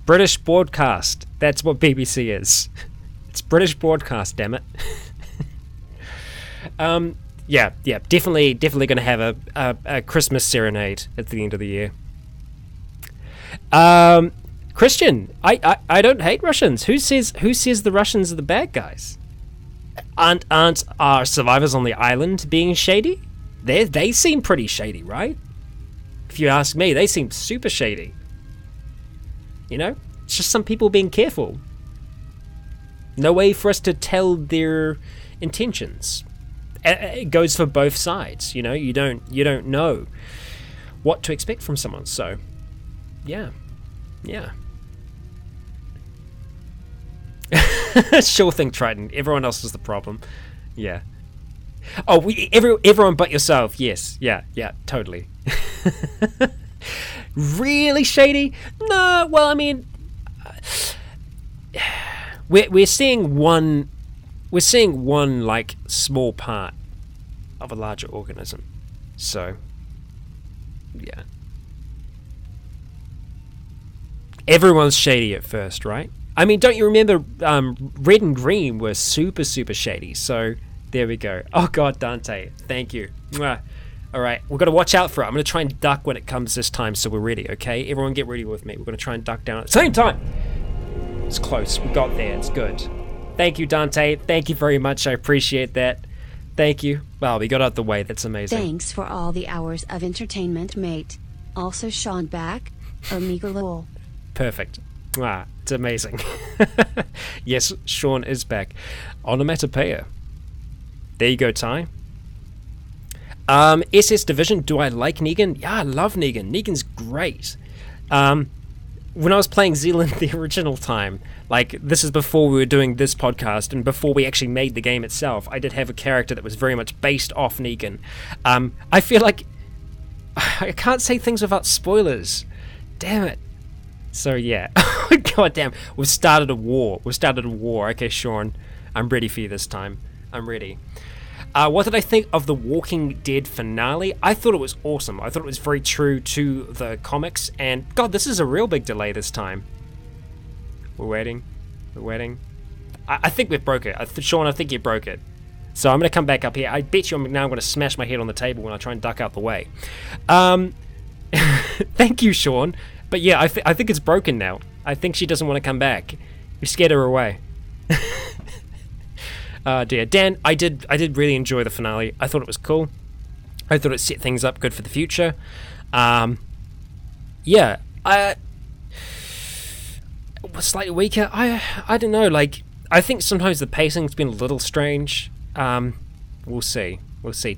British broadcast. That's what BBC is. It's British broadcast, damn it. Yeah, definitely going to have a Christmas serenade at the end of the year. Christian, I don't hate Russians. Who says the Russians are the bad guys? Aren't our survivors on the island being shady? They seem pretty shady, right? If you ask me, they seem super shady. You know? It's just some people being careful. No way for us to tell their intentions. It goes for both sides, you know? You don't know what to expect from someone, so yeah. Sure thing, Triton. Everyone else is the problem. Yeah. Oh, everyone but yourself. Yes. Yeah. Totally. Really shady? No. Well, I mean, we're seeing one like small part of a larger organism. So, yeah. Everyone's shady at first, right? I mean, don't you remember Red and Green were super, super shady? So, there we go. Oh, God, Dante. Thank you. Mwah. All right, we've got to watch out for it. I'm going to try and duck when it comes this time, so we're ready, okay? Everyone get ready with me. We're going to try and duck down at the same time. It's close. We got there. It's good. Thank you, Dante. Thank you very much. I appreciate that. Thank you. Well, we got out the way. That's amazing. Thanks for all the hours of entertainment, mate. Also Sean back. Omega lol. Perfect. It's amazing. Yes, Sean is back. Onomatopoeia. There you go, Ty. SS Division, do I like Negan? Yeah, I love Negan. Negan's great. When I was playing Zealand the original time, like, this is before we were doing this podcast and before we actually made the game itself, I did have a character that was very much based off Negan. I feel like I can't say things without spoilers. Damn it. So yeah. God damn. We've started a war. Okay, Sean. I'm ready for you this time. I'm ready. What did I think of the Walking Dead finale? I thought it was awesome. I thought it was very true to the comics. And God, this is a real big delay this time. We're waiting. I think we've broke it. Sean, I think you broke it. So I'm going to come back up here. I bet you now I'm going to smash my head on the table when I try and duck out the way. Thank you, Sean. But yeah, I think it's broken now. I think she doesn't want to come back. We scared her away. Dear Dan, I did really enjoy the finale. I thought it was cool. I thought it set things up good for the future. Yeah, I was slightly weaker. I don't know. Like, I think sometimes the pacing's been a little strange. We'll see.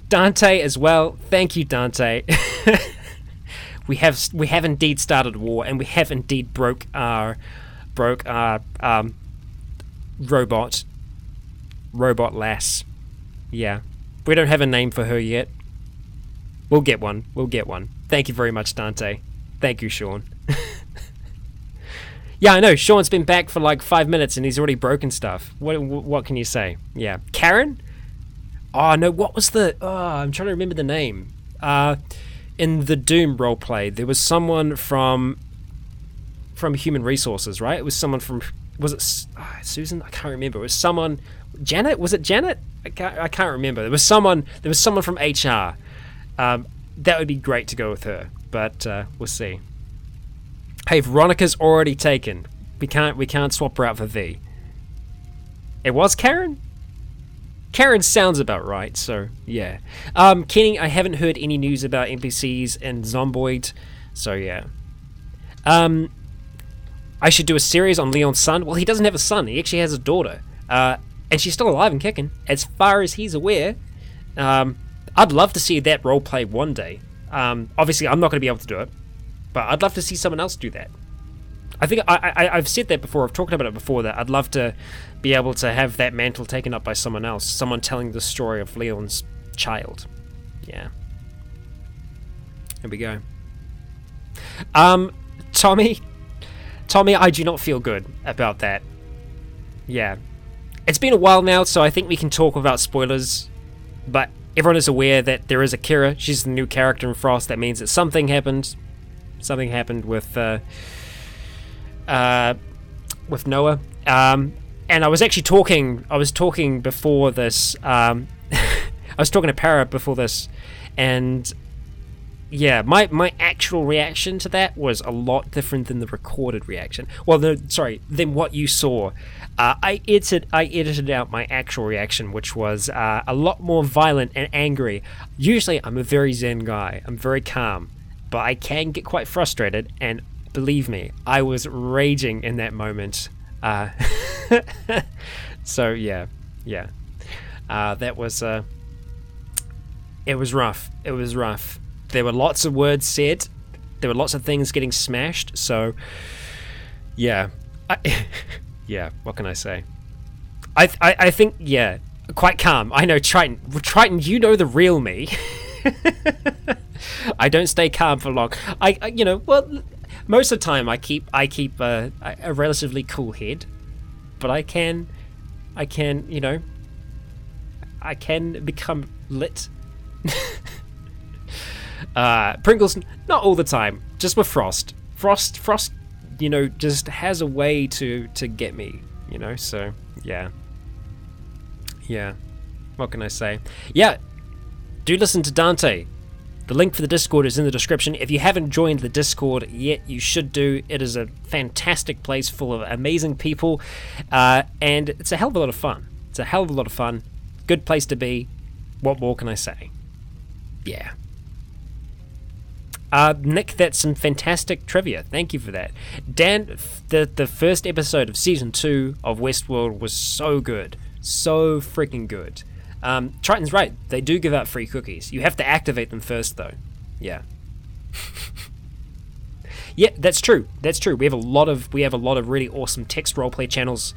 Dante as well. Thank you, Dante. We have indeed started a war, and we have indeed broke our robot lass. Yeah, we don't have a name for her yet. We'll get one. Thank you very much, Dante. Thank you, Sean. Yeah, I know. Sean's been back for like 5 minutes and he's already broken stuff. What can you say? Yeah, Karen. Oh no, what was the? Oh, I'm trying to remember the name. In the Doom roleplay, there was someone from Human Resources, right? It was someone from. Was it Susan? I can't remember. It was someone. Janet? Was it Janet? I can't remember. There was someone from HR. That would be great to go with her, but we'll see. Hey, Veronica's already taken. We can't swap her out for V. It was Karen? Karen sounds about right, so yeah. Kenny, I haven't heard any news about NPCs in Zomboid, so yeah. I should do a series on Leon's son. Well, he doesn't have a son. He actually has a daughter. And she's still alive and kicking, as far as he's aware. I'd love to see that roleplay one day. Obviously, I'm not going to be able to do it, but I'd love to see someone else do that. I think I've said that before. I've talked about it before, that I'd love to be able to have that mantle taken up by someone else, someone telling the story of Leon's child. Yeah. There we go. Tommy, I do not feel good about that. Yeah. It's been a while now, so I think we can talk without spoilers, but everyone is aware that there is a Kira. She's the new character in Frost. That means that something happened. Something happened with Noah. And I was actually talking. I was talking before this. I was talking to Para before this, and yeah, my actual reaction to that was a lot different than the recorded reaction. Well, than what you saw. I edited out my actual reaction, which was a lot more violent and angry. Usually, I'm a very zen guy. I'm very calm, but I can get quite frustrated. And believe me, I was raging in that moment. So yeah. That was it was rough. There were lots of words said. There were lots of things getting smashed. So yeah. Yeah, what can I say? I think, yeah, quite calm. I know, Triton, you know the real me. I don't stay calm for long. Well, most of the time I keep a relatively cool head, but I can become lit. Pringles, not all the time, just with Frost. Frost, just has a way to get me, so yeah. What can I say? Yeah, do listen to Dante. The link for the Discord is in the description. If you haven't joined the Discord yet, you should do. It is a fantastic place full of amazing people, and it's a hell of a lot of fun. Good place to be. What more can I say? Yeah. Nick, that's some fantastic trivia. Thank you for that. Dan, the first episode of Season 2 of Westworld was so good. So freaking good. Triton's right. They do give out free cookies. You have to activate them first, though. Yeah. Yeah, that's true. That's true. We have a lot of really awesome text roleplay channels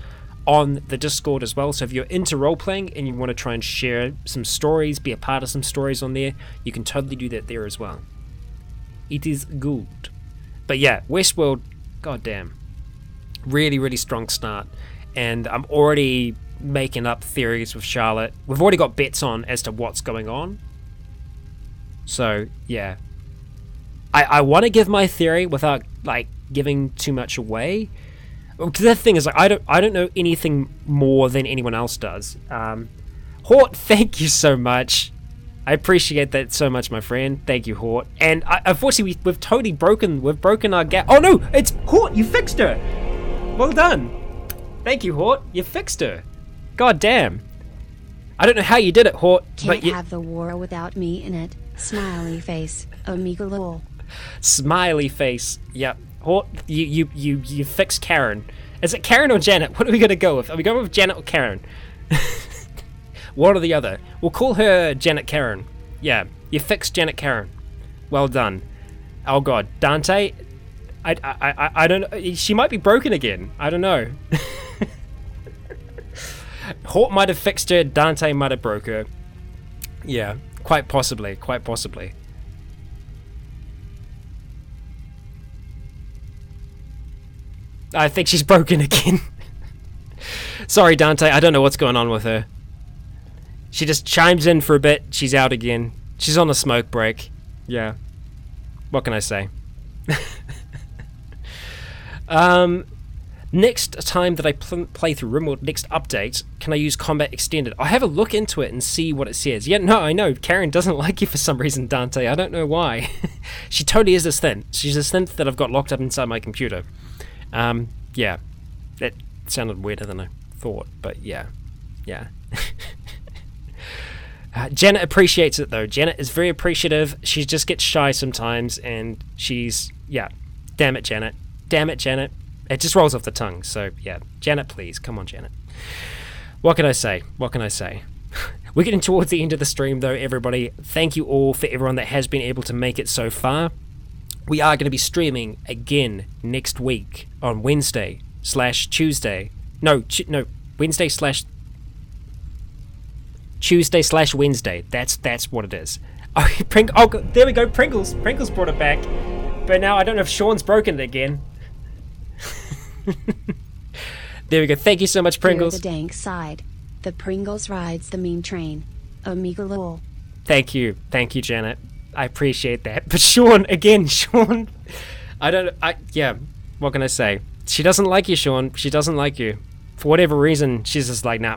on the Discord as well. So if you're into roleplaying and you want to try and share some stories, be a part of some stories on there, you can totally do that there as well. It is good. But yeah, Westworld, goddamn, really, really strong start. And I'm already making up theories with Charlotte. We've already got bets on as to what's going on. So yeah, I want to give my theory without like giving too much away. Because the thing is, like, I don't know anything more than anyone else does. Hort, thank you so much. I appreciate that so much, my friend. Thank you, Hort. And unfortunately, we've totally broken our gap. Oh no, it's Hort. You fixed her. Well done. Thank you, Hort. You fixed her. God damn. I don't know how you did it, Hort. Can't have the war without me in it. Smiley face. Omega lol. Smiley face. Yep. Hort, you fixed Karen. Is it Karen or Janet? What are we gonna go with? Are we going with Janet or Karen? One or the other. We'll call her Janet Karen. Yeah, you fixed Janet Karen. Well done. Oh god, Dante. I don't know. She might be broken again. I don't know. Hort might have fixed her. Dante might have broke her. Yeah, quite possibly. Quite possibly. I think she's broken again. Sorry, Dante. I don't know what's going on with her. She just chimes in for a bit. She's out again. She's on a smoke break. Yeah. What can I say? Next time that I play through RimWorld, next update, can I use Combat Extended? I'll have a look into it and see what it says. Yeah, no, I know. Karen doesn't like you for some reason, Dante. I don't know why. She totally is a synth. She's a synth that I've got locked up inside my computer. Yeah, that sounded weirder than I thought, but yeah. Janet appreciates it though. Janet is very appreciative. She just gets shy sometimes, and yeah. Damn it, Janet. It just rolls off the tongue, so yeah. Janet, please, come on, Janet. What can I say? We're getting towards the end of the stream though, everybody. Thank you all for everyone that has been able to make it so far. We are going to be streaming again next week on Wednesday/Tuesday. No, Wednesday/Tuesday/Wednesday. That's what it is. Oh, there we go. Pringles brought it back. But now I don't know if Sean's broken it again. There we go. Thank you so much, Pringles. You're the dank side. The Pringles rides the meme train. Omega lol. Thank you, Janet. I appreciate that. But Sean, yeah, what can I say? She doesn't like you, Sean. She doesn't like you. For whatever reason, she's just like, nah.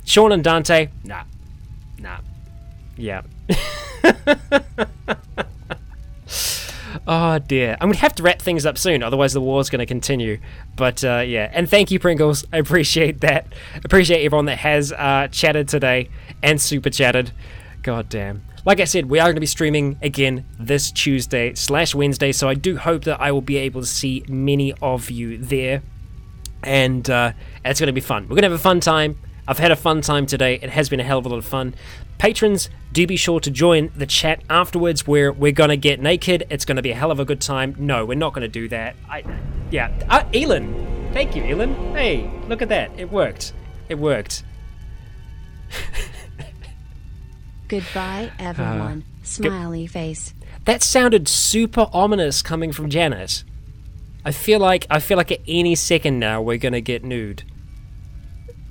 Sean and Dante, nah. Yeah. Oh dear. I'm going to have to wrap things up soon, otherwise the war's going to continue. But yeah, and thank you, Pringles. I appreciate that. Appreciate everyone that has chatted today and super chatted. God damn. Like I said, we are going to be streaming again this Tuesday/Wednesday, so I do hope that I will be able to see many of you there, and it's going to be fun. We're going to have a fun time. I've had a fun time today. It has been a hell of a lot of fun. Patrons, do be sure to join the chat afterwards where we're going to get naked. It's going to be a hell of a good time. No, we're not going to do that. Elin. Thank you, Elin. Hey, look at that. It worked. Goodbye, everyone. Smiley face. That sounded super ominous coming from Janet. I feel like at any second now we're gonna get nude.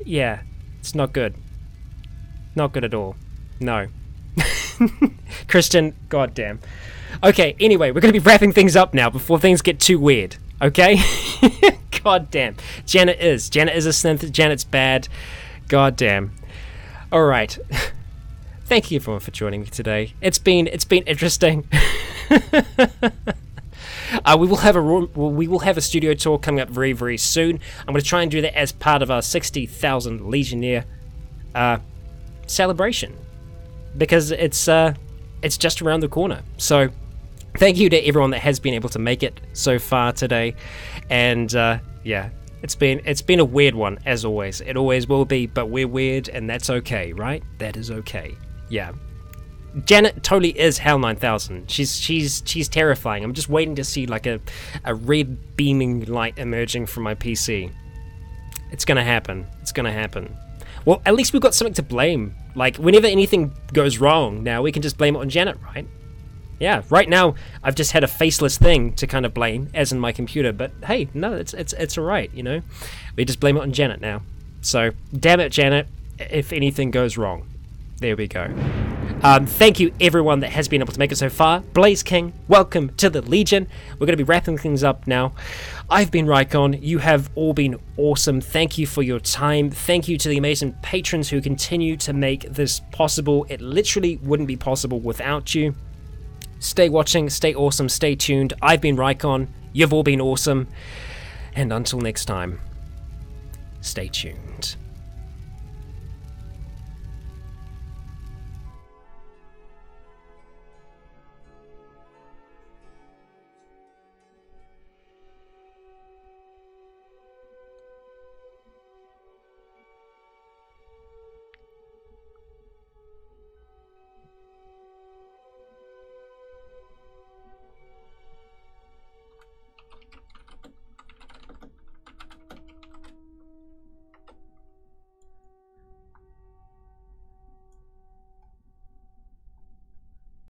Yeah, it's not good. Not good at all. No. Christian, goddamn. Okay, anyway, we're gonna be wrapping things up now before things get too weird. Okay? Goddamn. Janet is a synth. Janet's bad. Goddamn. All right. Thank you everyone for joining me today. It's been interesting. We will have a studio tour coming up very, very soon. I'm going to try and do that as part of our 60,000 Legionnaire celebration, because it's just around the corner. So thank you to everyone that has been able to make it so far today. And yeah, it's been a weird one, as always. It always will be, but we're weird, and that's okay, right? That is okay. Yeah. Janet totally is Hell 9000. She's terrifying. I'm just waiting to see like a red beaming light emerging from my PC. It's gonna happen. It's gonna happen. Well, at least we've got something to blame. Like, whenever anything goes wrong, now we can just blame it on Janet, right? Yeah, right now I've just had a faceless thing to kind of blame, as in my computer. But hey, no, it's alright, you know. We just blame it on Janet now. So, damn it, Janet, if anything goes wrong. There we go. Thank you everyone that has been able to make it so far. Blaze King, welcome to the Legion. We're going to be wrapping things up now. I've been Rycon. You have all been awesome. Thank you for your time. Thank you to the amazing patrons who continue to make this possible. It literally wouldn't be possible without you. Stay watching, stay awesome, stay tuned. I've been Rycon. You've all been awesome. And until next time, stay tuned.